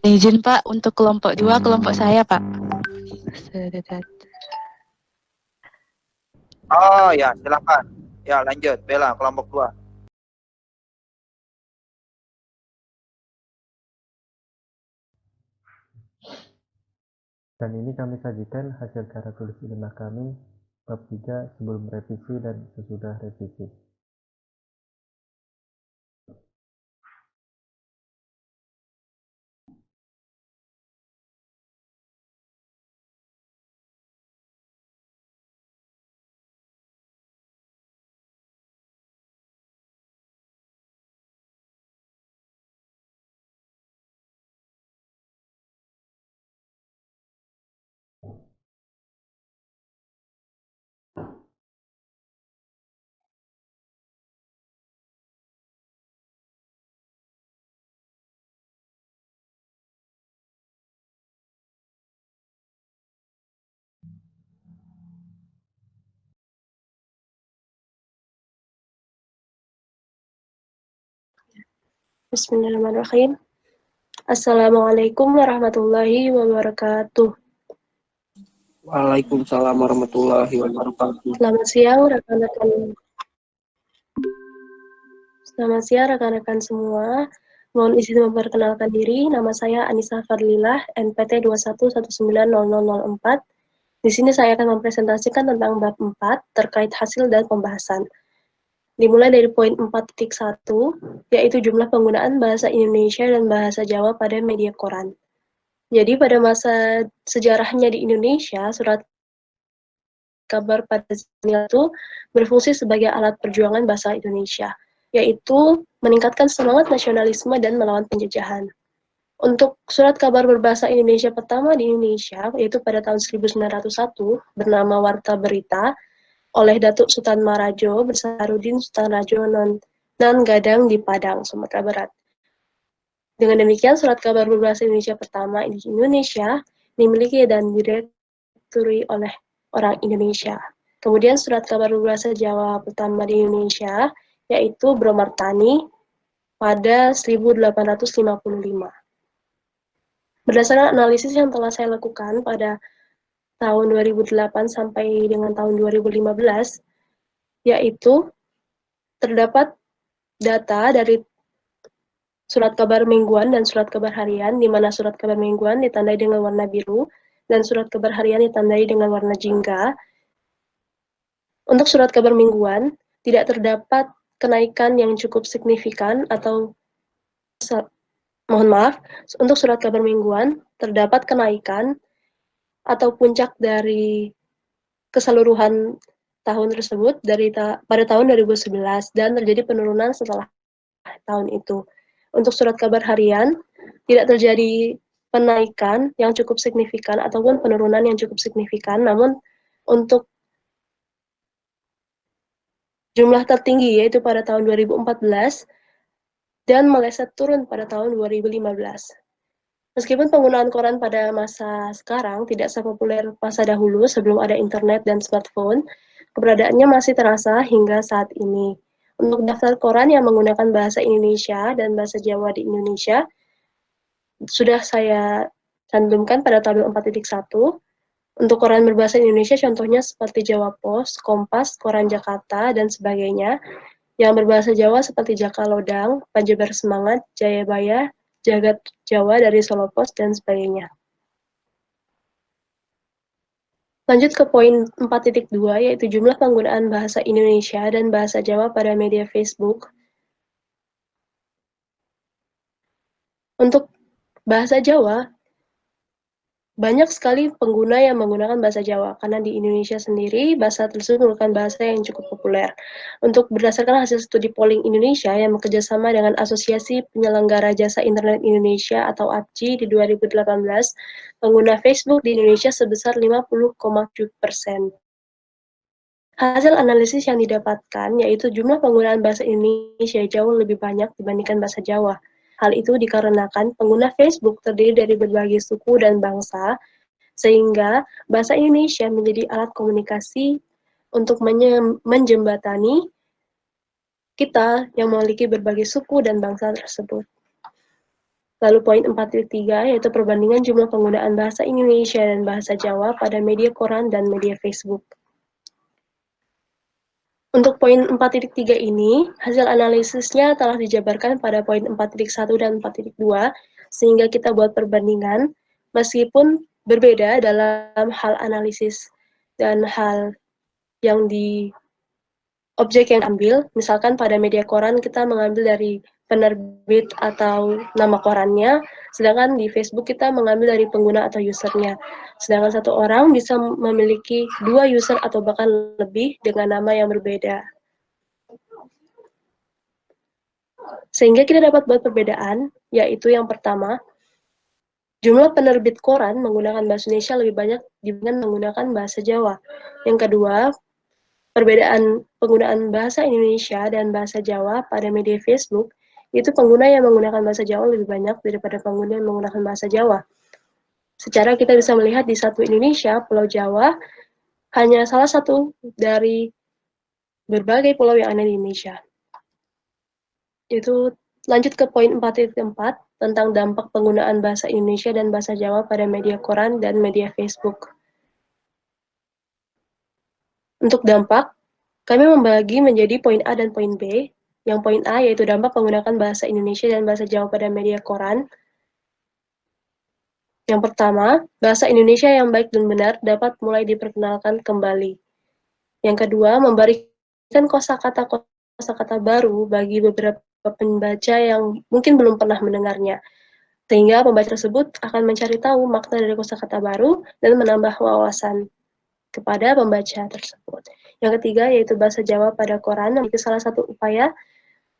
Izin Pak, untuk kelompok 2, kelompok saya Pak. Oh ya, silakan. Ya, lanjut Bella, kelompok 2. Dan ini kami sajikan hasil karya tulis ilmiah kami bab 3 sebelum revisi dan sesudah revisi. Bismillahirrahmanirrahim. Assalamualaikum warahmatullahi wabarakatuh. Waalaikumsalam warahmatullahi wabarakatuh. Selamat siang rekan-rekan. Selamat siang rekan-rekan semua. Mohon izin memperkenalkan diri. Nama saya Anissa Fadlilah, NPT 21190004. Di sini saya akan mempresentasikan tentang bab 4 terkait hasil dan pembahasan. Dimulai dari poin 4.1, yaitu jumlah penggunaan bahasa Indonesia dan bahasa Jawa pada media koran. Jadi pada masa sejarahnya di Indonesia, surat kabar pada zaman itu berfungsi sebagai alat perjuangan bahasa Indonesia, yaitu meningkatkan semangat nasionalisme dan melawan penjajahan. Untuk surat kabar berbahasa Indonesia pertama di Indonesia, yaitu pada tahun 1901, bernama Warta Berita, oleh Datuk Sultan Marajo Bersarudin Sutanrajo Nan Gadang di Padang, Sumatera Barat. Dengan demikian, surat kabar berbahasa Indonesia pertama di Indonesia dimiliki dan dituturi oleh orang Indonesia. Kemudian surat kabar berbahasa Jawa pertama di Indonesia yaitu Bromartani pada 1855. Berdasarkan analisis yang telah saya lakukan pada tahun 2008 sampai dengan tahun 2015, yaitu terdapat data dari surat kabar mingguan dan surat kabar harian, di mana surat kabar mingguan ditandai dengan warna biru dan surat kabar harian ditandai dengan warna jingga. Untuk surat kabar mingguan, tidak terdapat kenaikan yang cukup signifikan atau mohon maaf, untuk surat kabar mingguan terdapat kenaikan atau puncak dari keseluruhan tahun tersebut pada tahun 2011 dan terjadi penurunan setelah tahun itu. Untuk surat kabar harian tidak terjadi penaikan yang cukup signifikan ataupun penurunan yang cukup signifikan, namun untuk jumlah tertinggi yaitu pada tahun 2014 dan meleset turun pada tahun 2015. Meskipun penggunaan koran pada masa sekarang tidak sepopuler masa dahulu sebelum ada internet dan smartphone, keberadaannya masih terasa hingga saat ini. Untuk daftar koran yang menggunakan bahasa Indonesia dan bahasa Jawa di Indonesia, sudah saya cantumkan pada tabel 4.1. Untuk koran berbahasa Indonesia contohnya seperti Jawa Pos, Kompas, Koran Jakarta, dan sebagainya. Yang berbahasa Jawa seperti Jakalodang, Panjabar Semangat, Jayabaya, Jagat Jawa dari Solo Pos, dan sebagainya. Lanjut ke poin 4.2, yaitu jumlah penggunaan bahasa Indonesia dan bahasa Jawa pada media Facebook. Untuk bahasa Jawa, banyak sekali pengguna yang menggunakan bahasa Jawa, karena di Indonesia sendiri, bahasa tersebut merupakan bahasa yang cukup populer. Untuk berdasarkan hasil studi polling Indonesia yang bekerjasama dengan Asosiasi Penyelenggara Jasa Internet Indonesia atau APJI di 2018, pengguna Facebook di Indonesia sebesar 50,7%. Hasil analisis yang didapatkan yaitu jumlah penggunaan bahasa Indonesia jauh lebih banyak dibandingkan bahasa Jawa. Hal itu dikarenakan pengguna Facebook terdiri dari berbagai suku dan bangsa, sehingga bahasa Indonesia menjadi alat komunikasi untuk menjembatani kita yang memiliki berbagai suku dan bangsa tersebut. Lalu poin 4.3 yaitu perbandingan jumlah penggunaan bahasa Indonesia dan bahasa Jawa pada media koran dan media Facebook. Untuk poin 4.3 ini, hasil analisisnya telah dijabarkan pada poin 4.1 dan 4.2, sehingga kita buat perbandingan, meskipun berbeda dalam hal analisis dan hal yang di objek yang ambil. Misalkan pada media koran kita mengambil dari penerbit atau nama korannya, sedangkan di Facebook kita mengambil dari pengguna atau usernya. Sedangkan satu orang bisa memiliki 2 user atau bahkan lebih dengan nama yang berbeda. Sehingga kita dapat buat perbedaan, yaitu yang pertama, jumlah penerbit koran menggunakan bahasa Indonesia lebih banyak dibandingkan menggunakan bahasa Jawa. Yang kedua, perbedaan penggunaan bahasa Indonesia dan bahasa Jawa pada media Facebook, itu pengguna yang menggunakan bahasa Jawa lebih banyak daripada pengguna yang menggunakan bahasa Jawa. Secara kita bisa melihat di satu Indonesia, Pulau Jawa hanya salah satu dari berbagai pulau yang ada di Indonesia. Itu lanjut ke poin 4.4 tentang dampak penggunaan bahasa Indonesia dan bahasa Jawa pada media koran dan media Facebook. Untuk dampak, kami membagi menjadi poin A dan poin B. Yang poin A yaitu dampak penggunaan bahasa Indonesia dan bahasa Jawa pada media koran. Yang pertama, bahasa Indonesia yang baik dan benar dapat mulai diperkenalkan kembali. Yang kedua, memberikan kosakata baru bagi beberapa pembaca yang mungkin belum pernah mendengarnya. Sehingga pembaca tersebut akan mencari tahu makna dari kosakata baru dan menambah wawasan kepada pembaca tersebut. Yang ketiga yaitu bahasa Jawa pada koran, itu salah satu upaya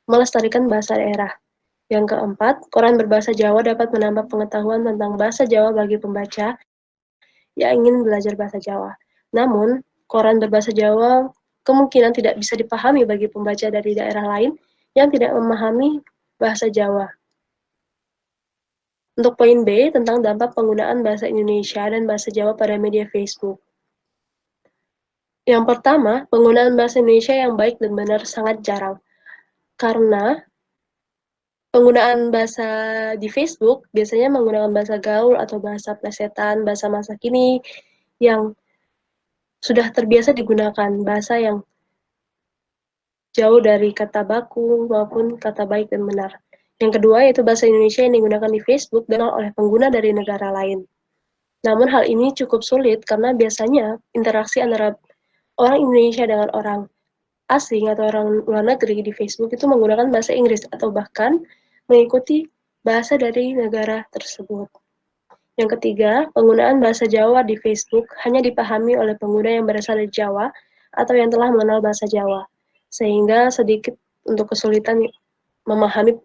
melestarikan bahasa daerah. Yang keempat, koran berbahasa Jawa dapat menambah pengetahuan tentang bahasa Jawa bagi pembaca yang ingin belajar bahasa Jawa. Namun, koran berbahasa Jawa kemungkinan tidak bisa dipahami bagi pembaca dari daerah lain yang tidak memahami bahasa Jawa. Untuk poin B, tentang dampak penggunaan bahasa Indonesia dan bahasa Jawa pada media Facebook. Yang pertama, penggunaan bahasa Indonesia yang baik dan benar sangat jarang. Karena penggunaan bahasa di Facebook biasanya menggunakan bahasa gaul atau bahasa plesetan, bahasa masa kini yang sudah terbiasa digunakan, bahasa yang jauh dari kata baku maupun kata baik dan benar. Yang kedua yaitu bahasa Indonesia yang digunakan di Facebook dikenal oleh pengguna dari negara lain. Namun hal ini cukup sulit karena biasanya interaksi antara orang Indonesia dengan orang asing atau orang luar negeri di Facebook itu menggunakan bahasa Inggris atau bahkan mengikuti bahasa dari negara tersebut. Yang ketiga, penggunaan bahasa Jawa di Facebook hanya dipahami oleh pengguna yang berasal dari Jawa atau yang telah mengenal bahasa Jawa, sehingga sedikit untuk kesulitan memahami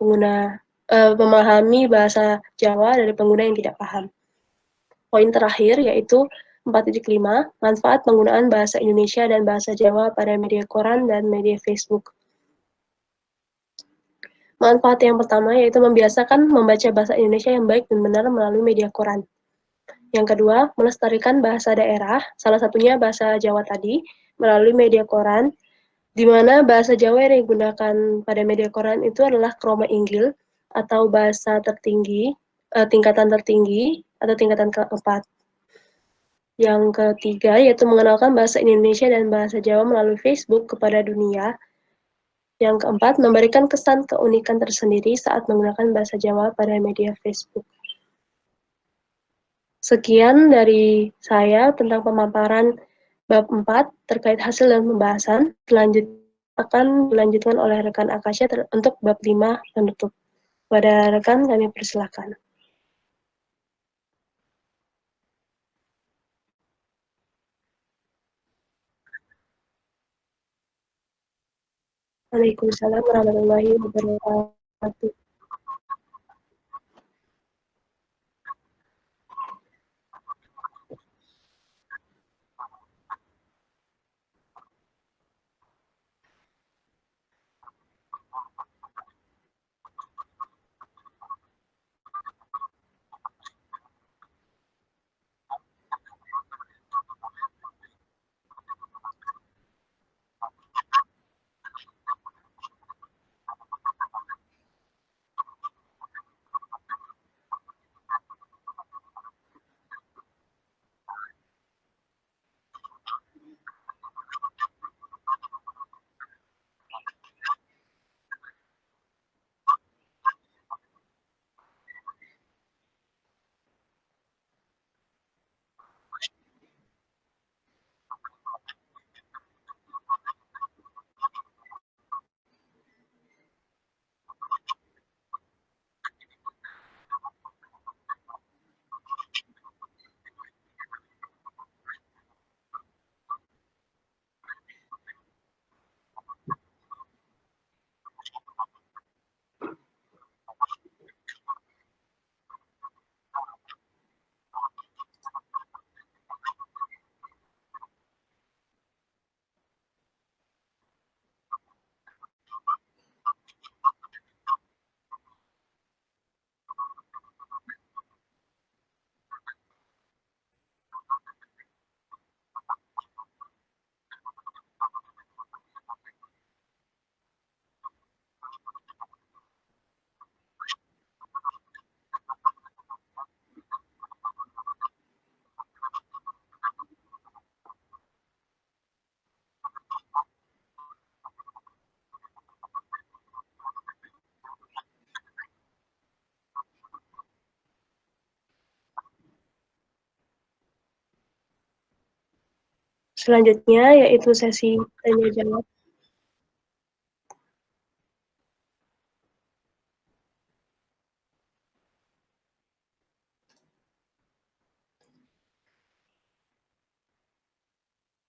bahasa Jawa dari pengguna yang tidak paham. Poin terakhir yaitu 4.5, manfaat penggunaan bahasa Indonesia dan bahasa Jawa pada media koran dan media Facebook. Manfaat yang pertama yaitu membiasakan membaca bahasa Indonesia yang baik dan benar melalui media koran. Yang kedua, melestarikan bahasa daerah, salah satunya bahasa Jawa tadi, melalui media koran, di mana bahasa Jawa yang digunakan pada media koran itu adalah kroma inggil atau bahasa tertinggi, tingkatan tertinggi atau tingkatan keempat. Yang ketiga, yaitu mengenalkan bahasa Indonesia dan bahasa Jawa melalui Facebook kepada dunia. Yang keempat, memberikan kesan keunikan tersendiri saat menggunakan bahasa Jawa pada media Facebook. Sekian dari saya tentang pemaparan bab 4 terkait hasil dan pembahasan. Selanjutnya akan dilanjutkan oleh rekan Akasya untuk bab 5 penutup. Pada rekan kami persilakan. Waalaikumsalam warahmatullahi wabarakatuh. Selanjutnya yaitu sesi tanya jawab.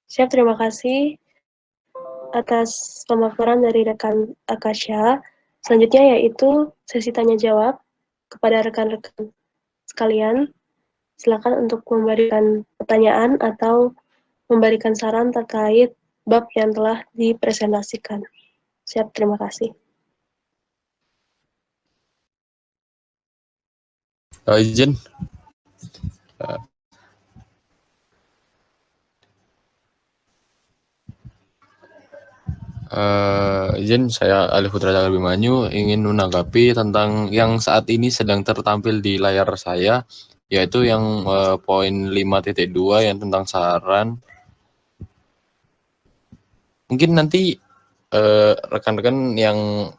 Siap, terima kasih atas pemaparan dari rekan Akasya. Selanjutnya yaitu sesi tanya jawab kepada rekan-rekan sekalian. Silakan untuk memberikan pertanyaan atau memberikan saran terkait bab yang telah dipresentasikan. Siap, terima kasih. Izin. Eh, izin, saya Alif Putra Cakar Abimanyu ingin menanggapi tentang yang saat ini sedang tertampil di layar saya, yaitu yang poin 5.2 yang tentang saran. Mungkin nanti rekan-rekan yang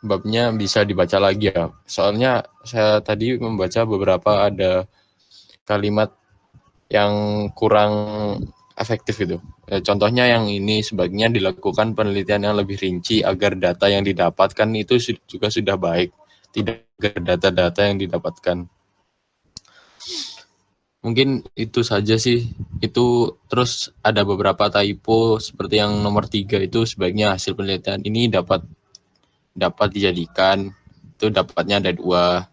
babnya bisa dibaca lagi ya. Soalnya saya tadi membaca beberapa ada kalimat yang kurang efektif gitu. Contohnya yang ini sebaiknya dilakukan penelitian yang lebih rinci agar data yang didapatkan itu juga sudah baik, tidak agar data-data yang didapatkan. Mungkin itu saja sih. Itu terus ada beberapa typo seperti yang nomor 3 itu sebaiknya hasil penelitian ini dapat dijadikan, itu dapatnya ada 2,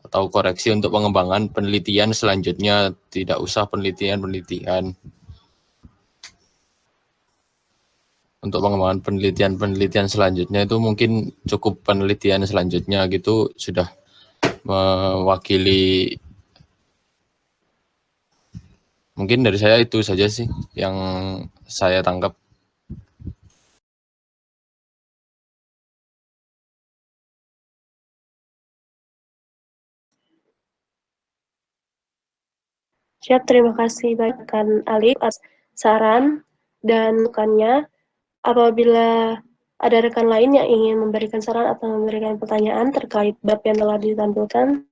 atau koreksi untuk pengembangan penelitian selanjutnya, tidak usah penelitian. Untuk pengembangan penelitian selanjutnya itu mungkin cukup penelitian selanjutnya gitu sudah mewakili. Mungkin dari saya itu saja sih yang saya tangkap. Siap, terima kasih banyak kan Alif atas saran dan masukannya. Apabila ada rekan lain yang ingin memberikan saran atau memberikan pertanyaan terkait bab yang telah ditampilkan,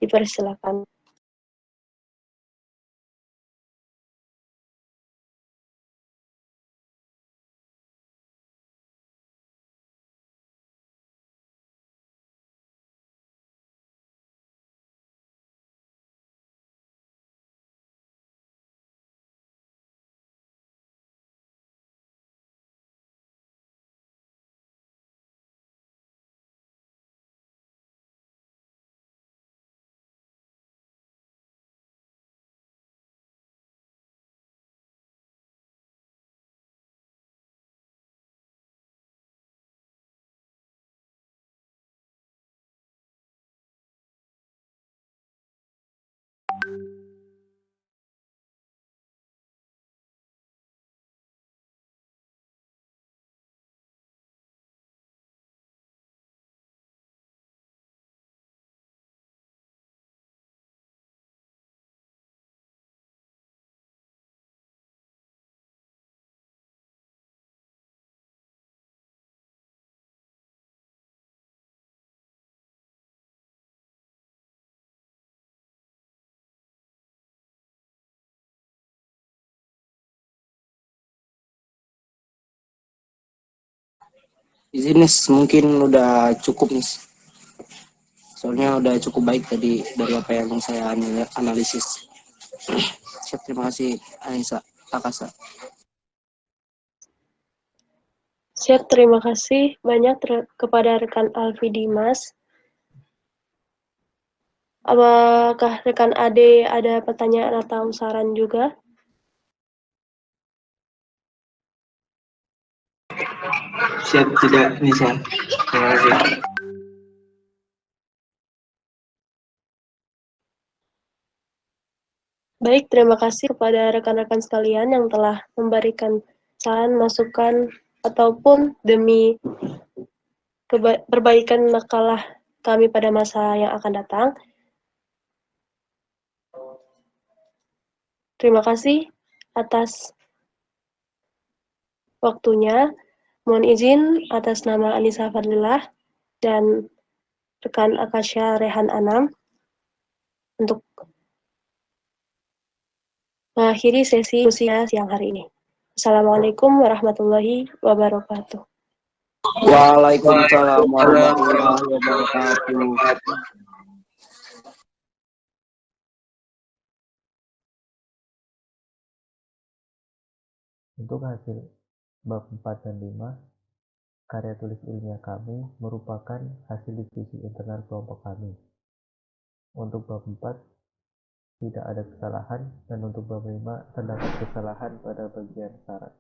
dipersilakan. Izin Nis, mungkin udah cukup nih. Soalnya udah cukup baik tadi dari apa yang saya analisis. Siap, terima kasih Anissa, Akasa. Siap, terima kasih banyak kepada rekan Alfi Dimas. Apakah rekan Ade ada pertanyaan atau saran juga? Siap, tidak Nisa. Terima kasih. Baik, terima kasih kepada rekan-rekan sekalian yang telah memberikan saran, masukan, ataupun demi perbaikan makalah kami pada masa yang akan datang. Terima kasih atas waktunya. Mohon izin atas nama Anissa Fadlilah dan rekan Akasya Rehan Anam untuk mengakhiri sesi diskusi siang hari ini. Assalamualaikum warahmatullahi wabarakatuh. Waalaikumsalam warahmatullahi wabarakatuh. Untuk hasil bab 4 dan 5, karya tulis ilmiah kami merupakan hasil diskusi internal kelompok kami. Untuk bab 4 tidak ada kesalahan, dan untuk bab 5 terdapat kesalahan pada bagian syarat.